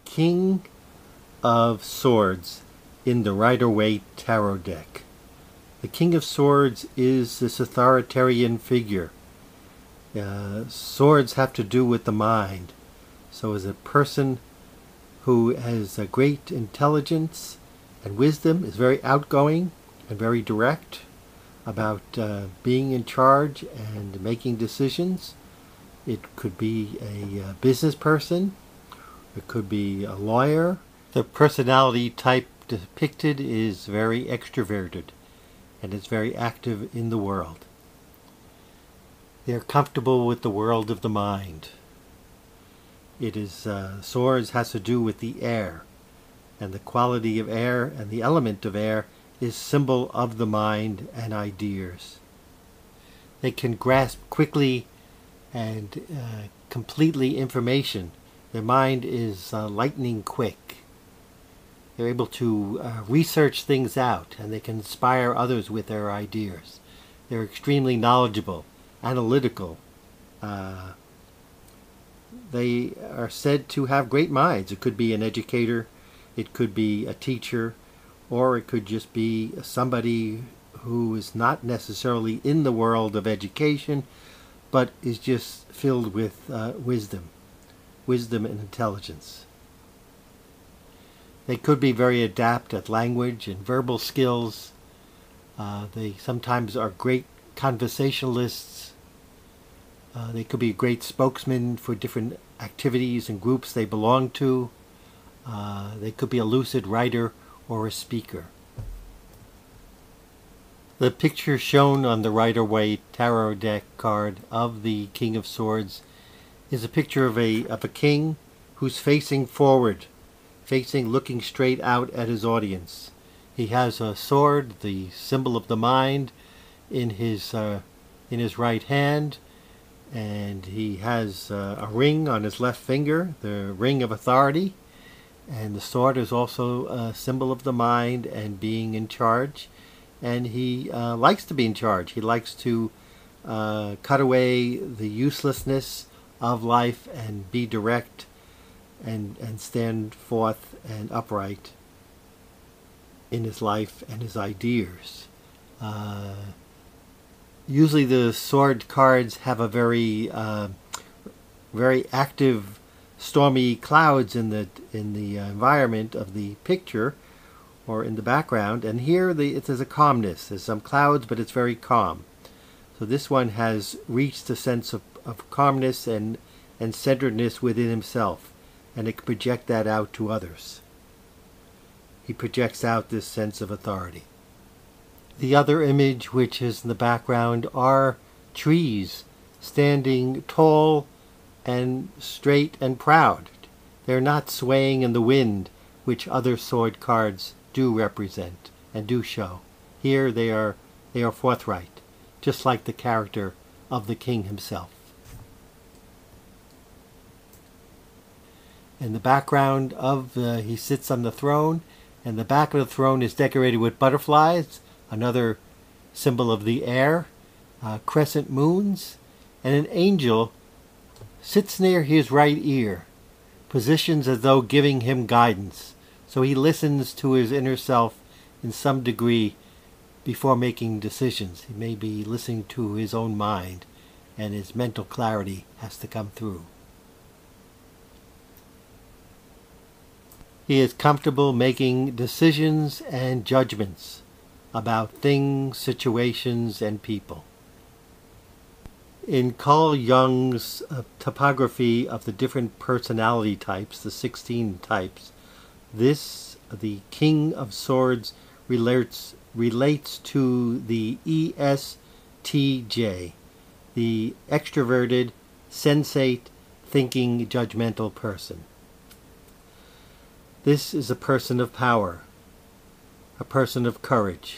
King of Swords in the Rider-Waite Tarot deck. The King of Swords is this authoritarian figure. Swords have to do with the mind. So as a person who has a great intelligence and wisdom, is very outgoing and very direct about being in charge and making decisions. It could be a business person. It could be a lawyer. The personality type depicted is very extroverted and is very active in the world. They're comfortable with the world of the mind. It is swords has to do with the air, and the quality of air and the element of air is symbol of the mind and ideas. They can grasp quickly and completely information. Their mind is lightning quick. They're able to research things out, and they can inspire others with their ideas. They're extremely knowledgeable, analytical. They are said to have great minds. It could be an educator, it could be a teacher, or it could just be somebody who is not necessarily in the world of education, but is just filled with wisdom and intelligence. They could be very adept at language and verbal skills. They sometimes are great conversationalists. They could be a great spokesman for different activities and groups they belong to. They could be a lucid writer or a speaker. The picture shown on the Rider-Waite Tarot deck card of the King of Swords is a picture of a king who's facing forward, looking straight out at his audience. He has a sword, the symbol of the mind, in his right hand, and he has a ring on his left finger, the ring of authority, and the sword is also a symbol of the mind and being in charge. And he likes to be in charge. He likes to cut away the uselessness of life and be direct and stand forth and upright in his life and his ideas. Usually the sword cards have a very active, stormy clouds in the environment of the picture or in the background, and here there's a calmness. There's some clouds, but it's very calm. So this one has reached a sense of calmness and centeredness within himself, and it can project that out to others. He projects out this sense of authority. The other image which is in the background are trees standing tall and straight and proud. They're not swaying in the wind, which other sword cards do represent and do show. Here they are forthright, just like the character of the king himself. In the background he sits on the throne, and the back of the throne is decorated with butterflies, another symbol of the air, crescent moons, and an angel sits near his right ear, positions as though giving him guidance. So he listens to his inner self in some degree before making decisions. He may be listening to his own mind, and his mental clarity has to come through. He is comfortable making decisions and judgments about things, situations, and people. In Carl Jung's topography of the different personality types, the 16 types, the King of Swords relates to the ESTJ, the extroverted, sensate, thinking, judgmental person. This is a person of power, a person of courage.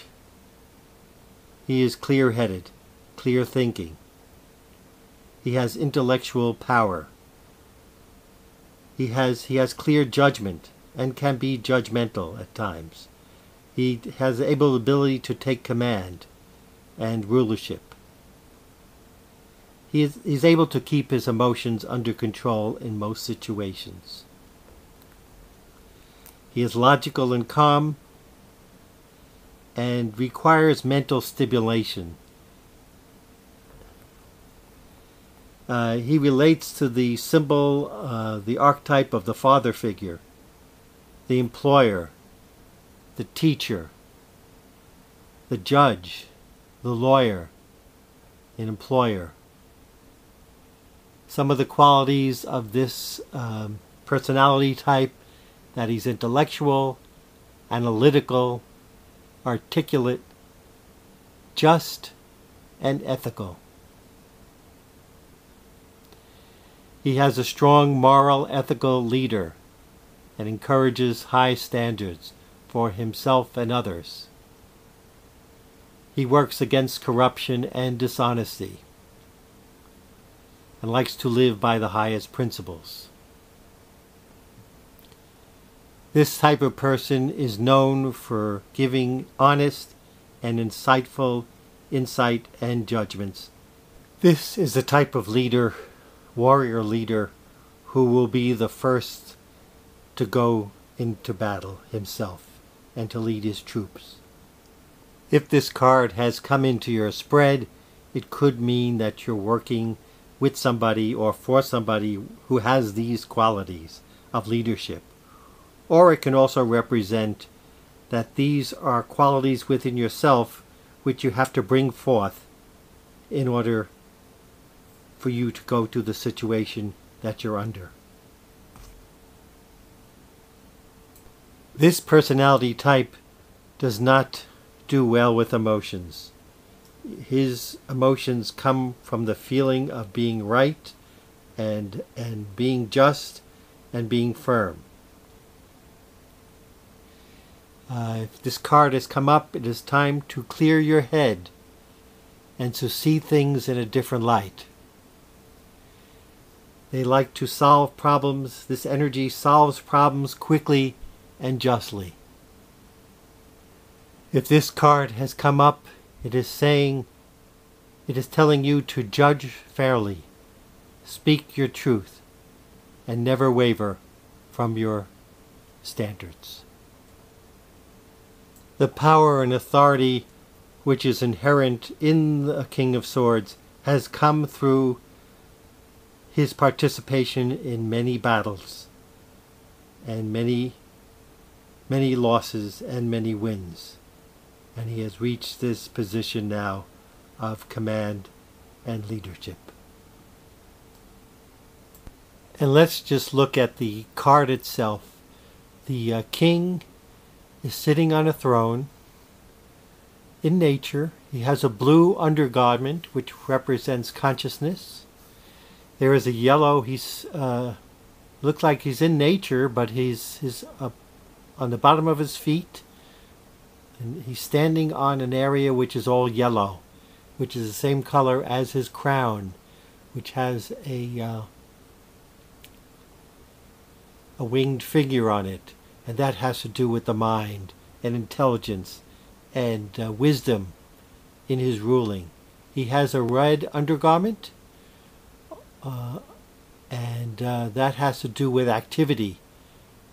He is clear-headed, clear-thinking. He has intellectual power. He has clear judgment and can be judgmental at times. He has the ability to take command and rulership. He's able to keep his emotions under control in most situations. He is logical and calm and requires mental stimulation. He relates to the symbol, the archetype of the father figure, the employer, the teacher, the judge, the lawyer, an employer. Some of the qualities of this personality type: that he's intellectual, analytical, articulate, just, and ethical. He has a strong moral, ethical leader and encourages high standards for himself and others. He works against corruption and dishonesty and likes to live by the highest principles. This type of person is known for giving honest and insightful insight and judgments. This is the type of leader, warrior leader, who will be the first to go into battle himself and to lead his troops. If this card has come into your spread, it could mean that you're working with somebody or for somebody who has these qualities of leadership. Or it can also represent that these are qualities within yourself which you have to bring forth in order for you to go to the situation that you're under. This personality type does not do well with emotions. His emotions come from the feeling of being right and being just and being firm. If this card has come up, it is time to clear your head and to see things in a different light. They like to solve problems. This energy solves problems quickly and justly. If this card has come up, it is telling you to judge fairly, speak your truth, and never waver from your standards. The power and authority which is inherent in the King of Swords has come through his participation in many battles and many losses and many wins. And he has reached this position now of command and leadership. And let's just look at the card itself. The king is sitting on a throne in nature. He has a blue undergarment which represents consciousness. There is a yellow. He's looks like he's in nature, but he's up on the bottom of his feet, and he's standing on an area which is all yellow, which is the same color as his crown, which has a winged figure on it, and that has to do with the mind and intelligence and wisdom in his ruling. He has a red undergarment, and that has to do with activity,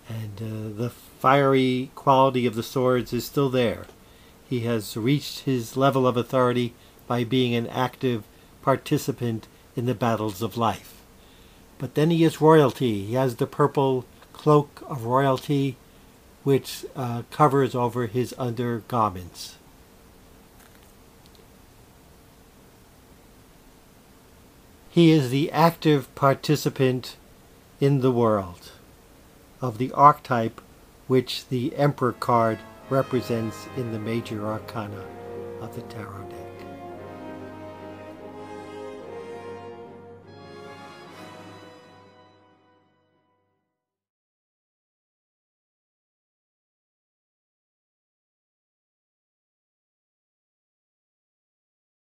and the fiery quality of the swords is still there. He has reached his level of authority by being an active participant in the battles of life. But then he is royalty. He has the purple cloak of royalty which covers over his undergarments. He is the active participant in the world of the archetype which the Emperor card represents in the major arcana of the tarot deck.